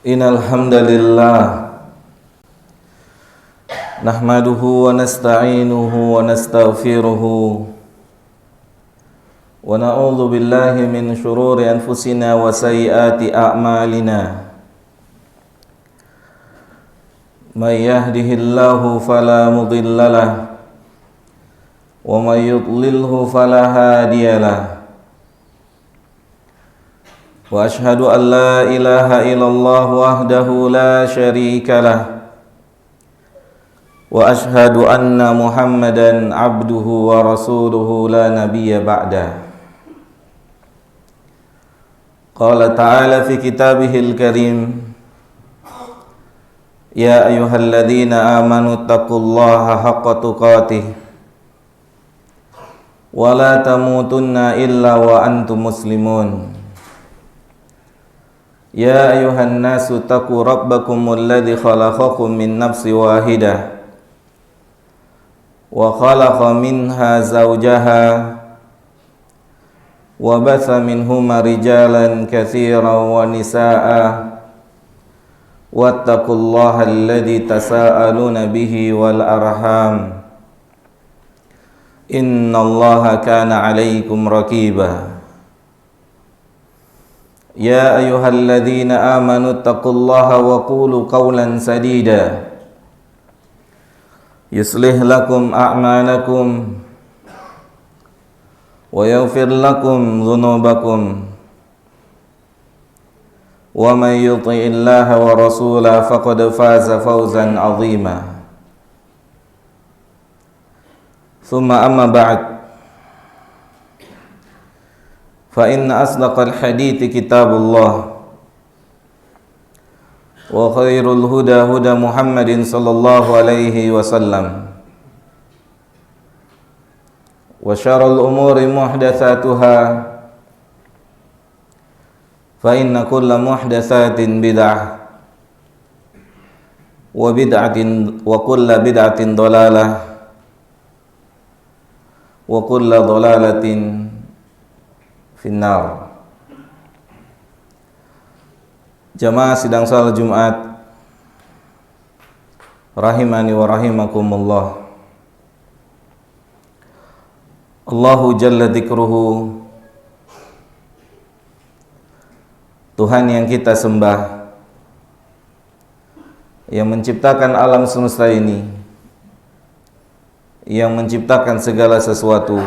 Innal hamdalillah nahmaduhu wa nasta'inuhu wa nastaghfiruhu wa na'udzu billahi min shururi anfusina wa sayyiati a'malina. May yahdihillahu fala mudilla lahu wa may yudlilhu fala hadiya lahu. Wa ashhadu an la ilaha illallah wahdahu la syarika lah. Wa ashhadu anna Muhammadan abduhu wa rasuluhu la nabiyya ba'dah. Qala ta'ala fi kitabihil karim, ya ayyuhalladzina amanu taqullaha haqqa tuqatih wa la tamutunna illa wa antum muslimun. Ya ayuhan nasu taqu rabbakumul ladzi khalaqakum min nafsin wahidah wa khalaqa minha zawjaha wa batha minhuma rijalan katsiran wa nisaa'a wattaqullaha alladzi tasaaluna bihi wal arham innallaha kana 'alaikum raqiba. Ya ayyuhalladzina amanu taqullaha wa qulu qawlan sadida yuslih lakum a'malakum wa yaghfir lakum dhunubakum wa may yuti'illaha wa rasulahu faqad faza fawzan 'azima. Thumma amma ba'd, fa inna asdaqal hadithi kitabullah wa khairul huda huda Muhammadin sallallahu alaihi wasallam wa syarrul umuri muhdatsatuha fa inna kulla muhdatsatin bid'ah wa kulla bid'atin dhalalah wa kulla dhalalatin finnar. Jamaah sidang salat Jumat rahimani wa rahimakumullah. Allahu jalla dzikruhu, Tuhan yang kita sembah, yang menciptakan alam semesta ini, yang menciptakan segala sesuatu,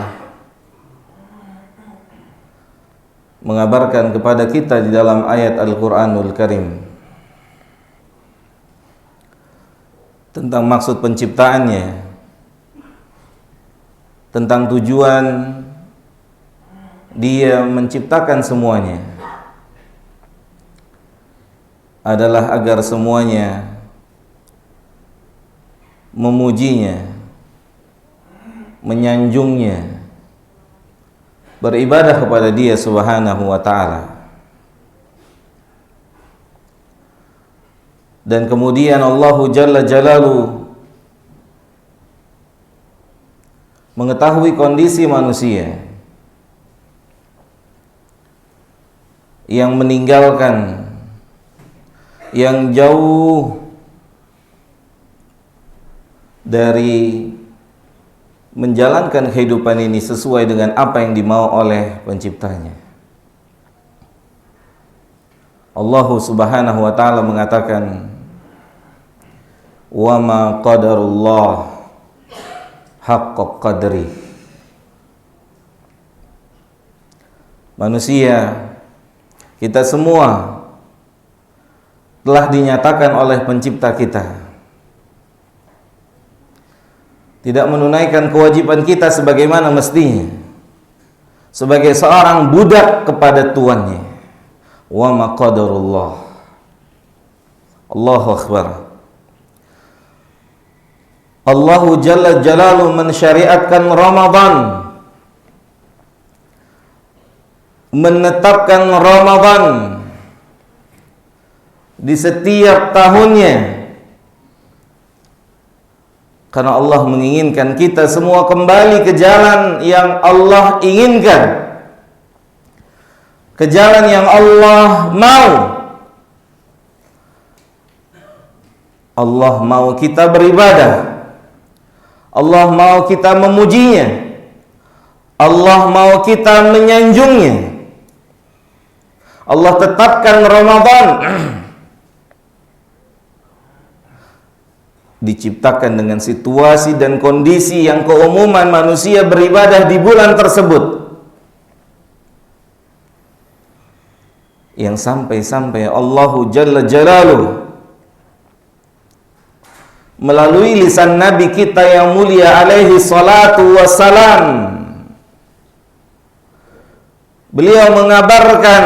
mengabarkan kepada kita di dalam ayat Al-Quranul Karim tentang maksud penciptaannya, tentang tujuan Dia menciptakan semuanya adalah agar semuanya memujinya, menyanjungnya, beribadah kepada Dia Subhanahu wa ta'ala. Dan kemudian Allahu Jalla Jalaluhu mengetahui kondisi manusia yang meninggalkan, yang jauh dari menjalankan kehidupan ini sesuai dengan apa yang dimau oleh penciptanya. Allah Subhanahu wa ta'ala mengatakan, wa ma qadarullah haqqa qadri. Manusia, kita semua telah dinyatakan oleh pencipta kita tidak menunaikan kewajiban kita sebagaimana mestinya, sebagai seorang budak kepada tuannya. Wa ma qadarullah. Allahu akbar. Allahu Jalla Jalaluhu mensyariatkan Ramadan, menetapkan Ramadan di setiap tahunnya, karena Allah menginginkan kita semua kembali ke jalan yang Allah inginkan, ke jalan yang Allah mau. Allah mau kita beribadah, Allah mau kita memujinya, Allah mau kita menyanjungnya. Allah tetapkan Ramadan diciptakan dengan situasi dan kondisi yang keumuman manusia beribadah di bulan tersebut. Yang sampai-sampai Allahu Jalla Jalaluhu melalui lisan Nabi kita yang mulia alaihi salatu wassalam, beliau mengabarkan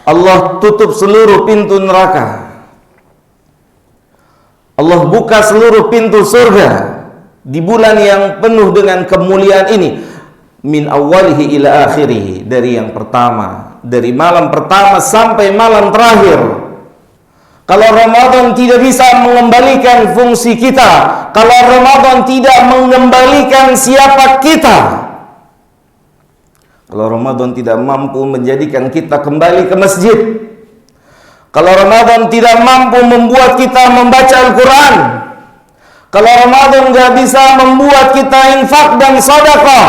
Allah tutup seluruh pintu neraka, Allah buka seluruh pintu surga di bulan yang penuh dengan kemuliaan ini, min awalihi ila akhirih, dari yang pertama, dari malam pertama sampai malam terakhir. Kalau Ramadan tidak bisa mengembalikan fungsi kita, kalau Ramadan tidak mengembalikan siapa kita, kalau Ramadan tidak mampu menjadikan kita kembali ke masjid, kalau Ramadan tidak mampu membuat kita membaca Al-Quran, kalau Ramadan tidak bisa membuat kita infak dan sedekah,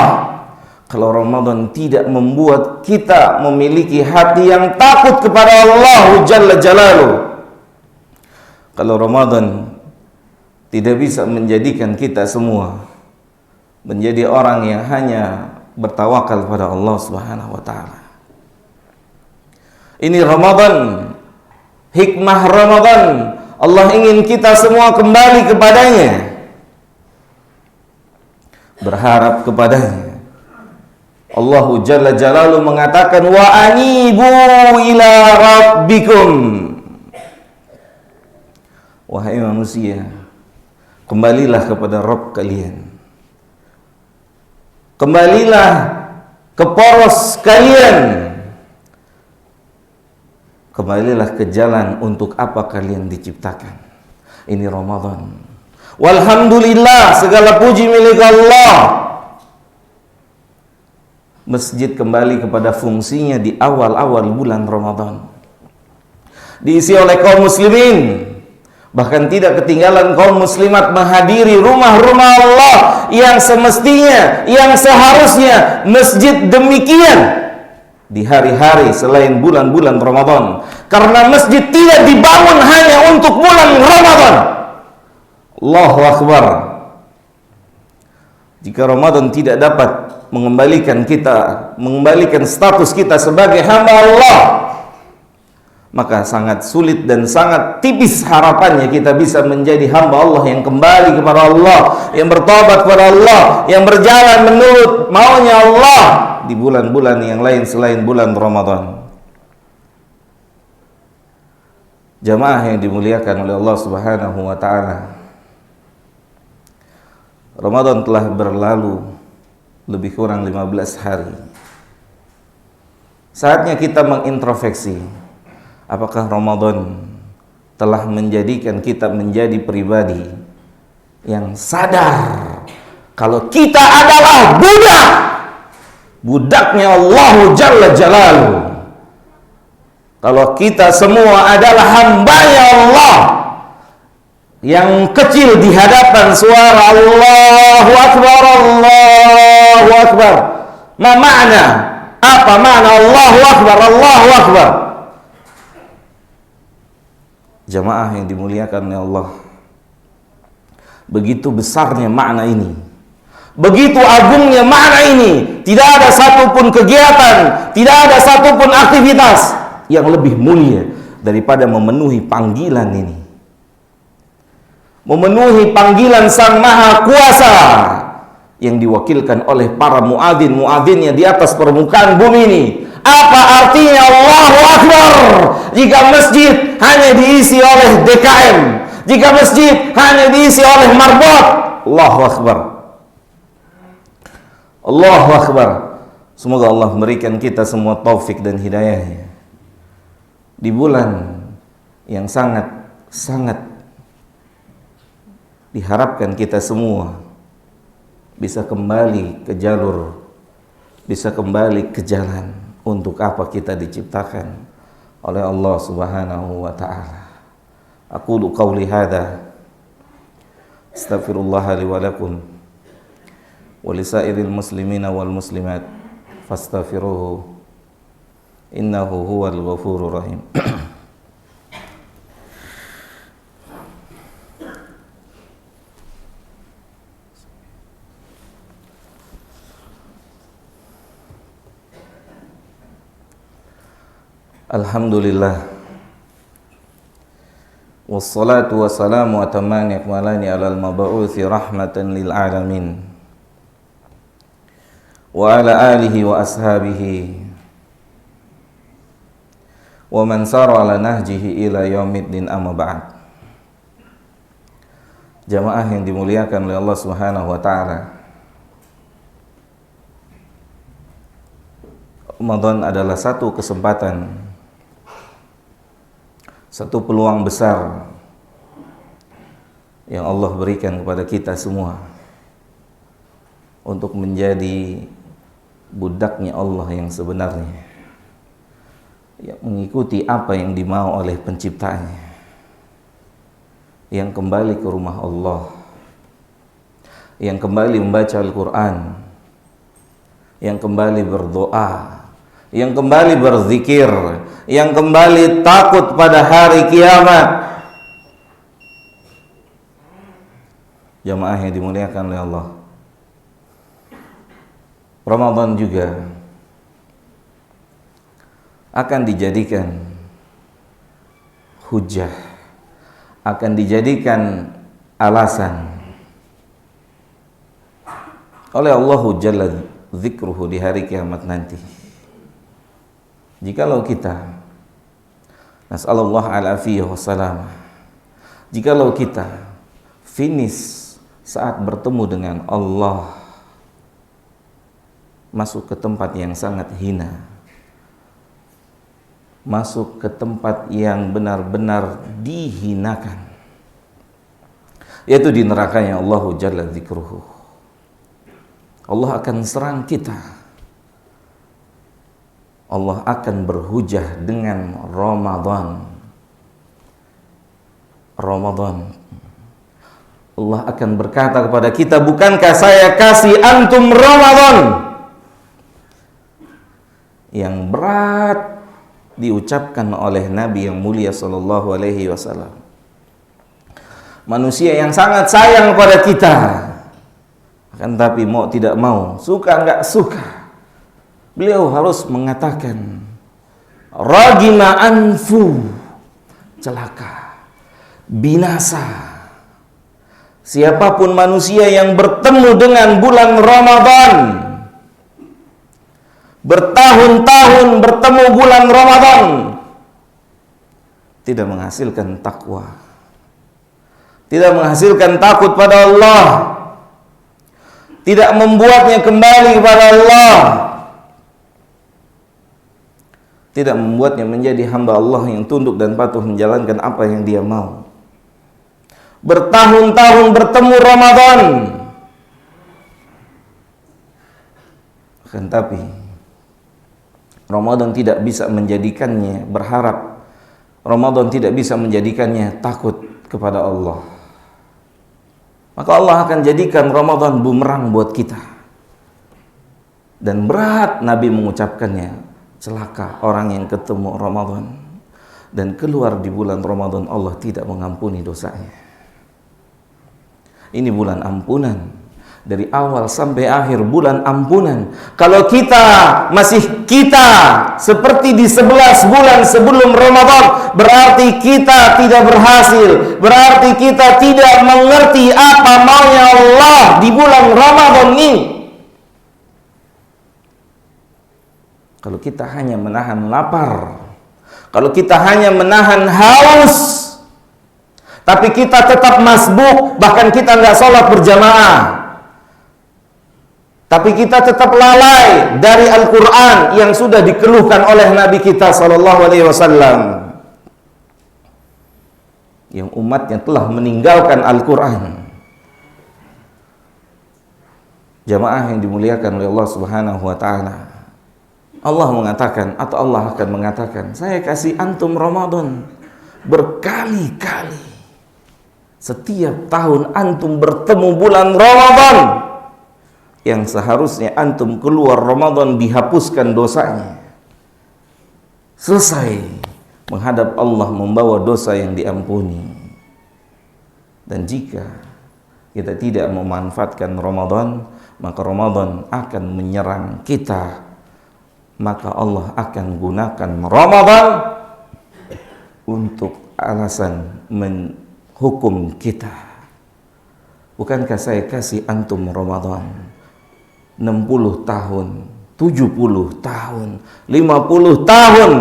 kalau Ramadan tidak membuat kita memiliki hati yang takut kepada Allah Jalla Jalaluhu, kalau Ramadan tidak bisa menjadikan kita semua menjadi orang yang hanya bertawakal pada Allah Subhanahu wa taala. Ini Ramadan, hikmah Ramadan, Allah ingin kita semua kembali kepadanya, berharap kepadanya. Allah Jalla Jalaluhu mengatakan, wa anibu ila rabbikum. Wahai manusia, kembalilah kepada Rabb kalian, kembalilah ke poros kalian, kembalilah ke jalan untuk apa kalian diciptakan. Ini Ramadan. Walhamdulillah, segala puji milik Allah. Masjid kembali kepada fungsinya di awal-awal bulan Ramadan, diisi oleh kaum muslimin. Bahkan tidak ketinggalan kaum muslimat menghadiri rumah-rumah Allah yang semestinya, yang seharusnya masjid demikian di hari-hari selain bulan-bulan Ramadan. Karena masjid tidak dibangun hanya untuk bulan Ramadan. Allahu Akbar. Jika Ramadan tidak dapat mengembalikan kita, mengembalikan status kita sebagai hamba Allah, maka sangat sulit dan sangat tipis harapannya kita bisa menjadi hamba Allah yang kembali kepada Allah, yang bertobat kepada Allah, yang berjalan menurut maunya Allah di bulan-bulan yang lain selain bulan Ramadan. Jamaah yang dimuliakan oleh Allah Subhanahu wa taala, Ramadan telah berlalu lebih kurang 15 hari. Saatnya kita mengintrospeksi. Apakah Ramadan telah menjadikan kita menjadi pribadi yang sadar kalau kita adalah budaknya Allah Jalla Jalaluhu, kalau kita semua adalah hambanya Allah yang kecil di hadapan suara Allahu Akbar, Allahu Akbar. Ma makna? Apa makna Allahu Akbar, Allahu Akbar? Jamaah yang dimuliakan oleh Allah, begitu besarnya makna ini, begitu agungnya makna ini. Tidak ada satupun kegiatan, tidak ada satupun aktivitas yang lebih mulia daripada memenuhi panggilan ini, memenuhi panggilan Sang Maha Kuasa yang diwakilkan oleh para muadzin-muadzinnya di atas permukaan bumi ini. Apa artinya Allahu Akbar jika masjid hanya diisi oleh DKM, jika masjid hanya diisi oleh marbot? Allahu Akbar, Allahu Akbar. Semoga Allah memberikan kita semua taufik dan hidayahnya di bulan yang sangat diharapkan kita semua bisa kembali ke jalur, bisa kembali ke jalan untuk apa kita diciptakan oleh Allah Subhanahu wa taala. Aqulu qawli hadza astaghfirullah li wa lakum wa lisairil muslimina wal muslimat fastaghfiruhu innahu huwal ghafurur rahim. Alhamdulillah, wassalatu wassalamu atamani akmalani alal mab'uthi rahmatan lil alamin wa ala alihi wa ashabihi wa man sara ala nahjihi ila yaumiddin, amma ba'd. Jamaah yang dimuliakan oleh Allah Subhanahu wa taala, Ramadan adalah satu kesempatan, satu peluang besar yang Allah berikan kepada kita semua untuk menjadi budaknya Allah yang sebenarnya, yang mengikuti apa yang dimau oleh penciptanya, yang kembali ke rumah Allah, yang kembali membaca Al-Quran, yang kembali berdoa, yang kembali berzikir, yang kembali takut pada hari kiamat. Jamaah yang dimuliakan oleh Allah, Ramadan juga akan dijadikan hujah, akan dijadikan alasan oleh Allah Jalla Dzikruhu di hari kiamat nanti. Jikalau kita, nas'alullah al-afiyah wassalam, jikalau kita finish saat bertemu dengan Allah, masuk ke tempat yang sangat hina, masuk ke tempat yang benar-benar dihinakan, yaitu di nerakanya Allah Jalla Dzikruhu. Allah akan serang kita. Allah akan berhujah dengan Ramadan. Allah akan berkata kepada kita, bukankah saya kasih antum Ramadan? Yang berat diucapkan oleh Nabi yang mulia sallallahu alaihi wasallam, manusia yang sangat sayang kepada kita, akan tapi mau tidak mau, suka enggak suka, beliau harus mengatakan ragima anfu, celaka, binasa siapapun manusia yang bertemu dengan bulan Ramadan, bertahun-tahun bertemu bulan Ramadan, tidak menghasilkan takwa, tidak menghasilkan takut pada Allah, tidak membuatnya kembali kepada Allah, tidak membuatnya menjadi hamba Allah yang tunduk dan patuh menjalankan apa yang dia mau. Bertahun-tahun bertemu Ramadan, akan tapi Ramadan tidak bisa menjadikannya berharap, Ramadan tidak bisa menjadikannya takut kepada Allah. Maka Allah akan jadikan Ramadan bumerang buat kita. Dan berat Nabi mengucapkannya, celaka orang yang ketemu Ramadan dan keluar di bulan Ramadan Allah tidak mengampuni dosanya. Ini bulan ampunan, dari awal sampai akhir bulan ampunan. Kalau kita masih seperti di 11 bulan sebelum Ramadan, berarti kita tidak berhasil, berarti kita tidak mengerti apa maunya Allah di bulan Ramadan ini. Kalau kita hanya menahan lapar, kalau kita hanya menahan haus, tapi kita tetap masbuk, bahkan kita nggak sholat berjamaah, tapi kita tetap lalai dari Al-Quran yang sudah dikeluhkan oleh Nabi kita SAW, yang umatnya telah meninggalkan Al-Quran. Jamaah yang dimuliakan oleh Allah Subhanahu wa taala, Allah mengatakan, atau Allah akan mengatakan, saya kasih antum Ramadan berkali-kali. Setiap tahun antum bertemu bulan Ramadan yang seharusnya antum keluar Ramadan dihapuskan dosanya. Selesai menghadap Allah membawa dosa yang diampuni. Dan jika kita tidak memanfaatkan Ramadan, maka Ramadan akan menyerang kita. Maka Allah akan gunakan Ramadan untuk alasan menghukum kita. Bukankah saya kasih antum Ramadan 60 tahun, 70 tahun, 50 tahun,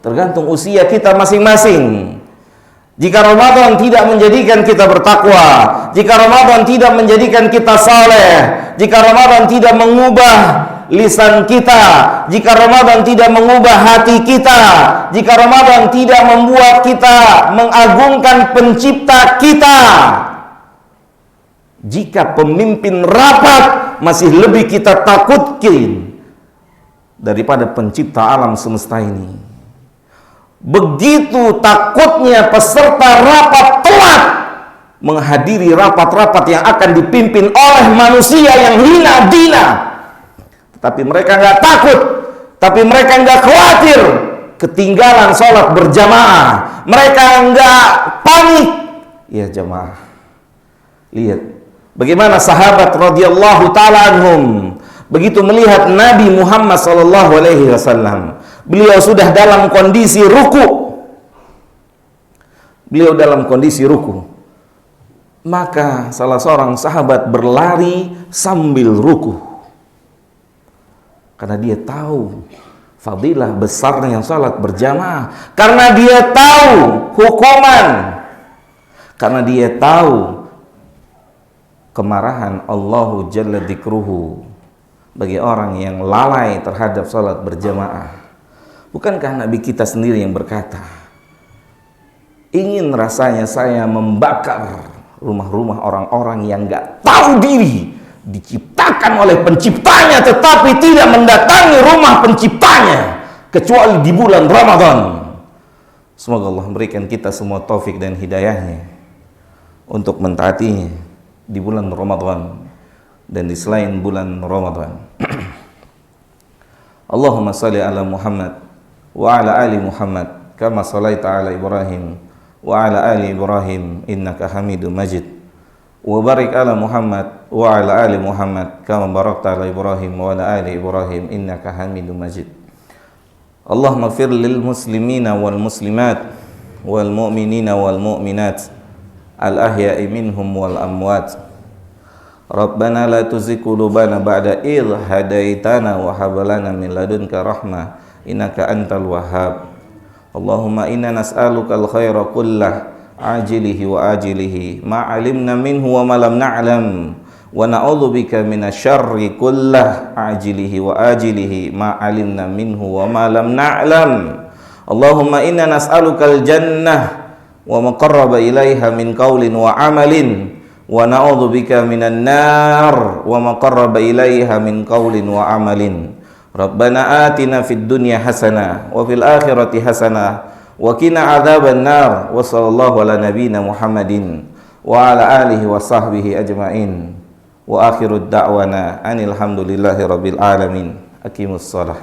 tergantung usia kita masing-masing. Jika Ramadan tidak menjadikan kita bertakwa, jika Ramadan tidak menjadikan kita saleh, jika Ramadan tidak mengubah lisan kita, jika Ramadan tidak mengubah hati kita, jika Ramadan tidak membuat kita mengagungkan pencipta kita, jika pemimpin rapat masih lebih kita takutkan daripada pencipta alam semesta ini. Begitu takutnya peserta rapat telat menghadiri rapat-rapat yang akan dipimpin oleh manusia yang hina dina. Tapi mereka nggak takut, tapi mereka nggak khawatir ketinggalan sholat berjamaah. Mereka nggak panik. Ya jamaah, lihat bagaimana sahabat radhiyallahu taala anhum begitu melihat Nabi Muhammad sallallahu alaihi wasallam. Beliau sudah dalam kondisi ruku. Beliau dalam kondisi ruku. Maka salah seorang sahabat berlari sambil ruku. Karena dia tahu fadilah besarnya salat berjamaah. Karena dia tahu hukuman. Karena dia tahu kemarahan Allahu Jalla Dzikruhu bagi orang yang lalai terhadap salat berjamaah. Bukankah Nabi kita sendiri yang berkata, ingin rasanya saya membakar rumah-rumah orang-orang yang gak tahu diri, diciptakan oleh penciptanya tetapi tidak mendatangi rumah penciptanya kecuali di bulan Ramadan. Semoga Allah memberikan kita semua taufik dan hidayahnya untuk mentaatinya di bulan Ramadan dan di selain bulan Ramadan. Allahumma salli ala Muhammad wa ala ali Muhammad kama sallaita ala Ibrahim wa ala ali Ibrahim innaka Hamidum Majid wa barik ala Muhammad wa ala ali Muhammad kama barakta ala Ibrahim wa ala ali Ibrahim innaka Hamidum Majid. Allahumma fir lil muslimina wal muslimat wal mu'minina wal mu'minat al ahya'i minhum wal amwat. Rabbana la tuzigh qulubana ba'da idh hadaitana wa hab lana min ladunka rahmah innaka antal wahhab. Allahumma inna nas'aluka al-khaira kullah ajilihi wa ajilihi ma 'alimna minhu wa ma lam na'lam wa na'udzubika minasyarri kullah ajilihi wa ajilihi ma 'alimna minhu wa ma lam na'lam. Allahumma inna nas'aluka al-jannah wa ma qarraba ilaiha min qaulin wa 'amalin wa na'udzubika minan nar wa ma qarraba ilaiha min qaulin wa 'amalin. Rabbana atina fid dunya hasanah wa fil akhirati hasanah wa qina adzaban nar wa sallallahu ala nabiyyina Muhammadin wa ala alihi wa sahbihi ajmain wa akhirud da'wana anil hamdulillahi rabbil alamin. Aqimus shalah.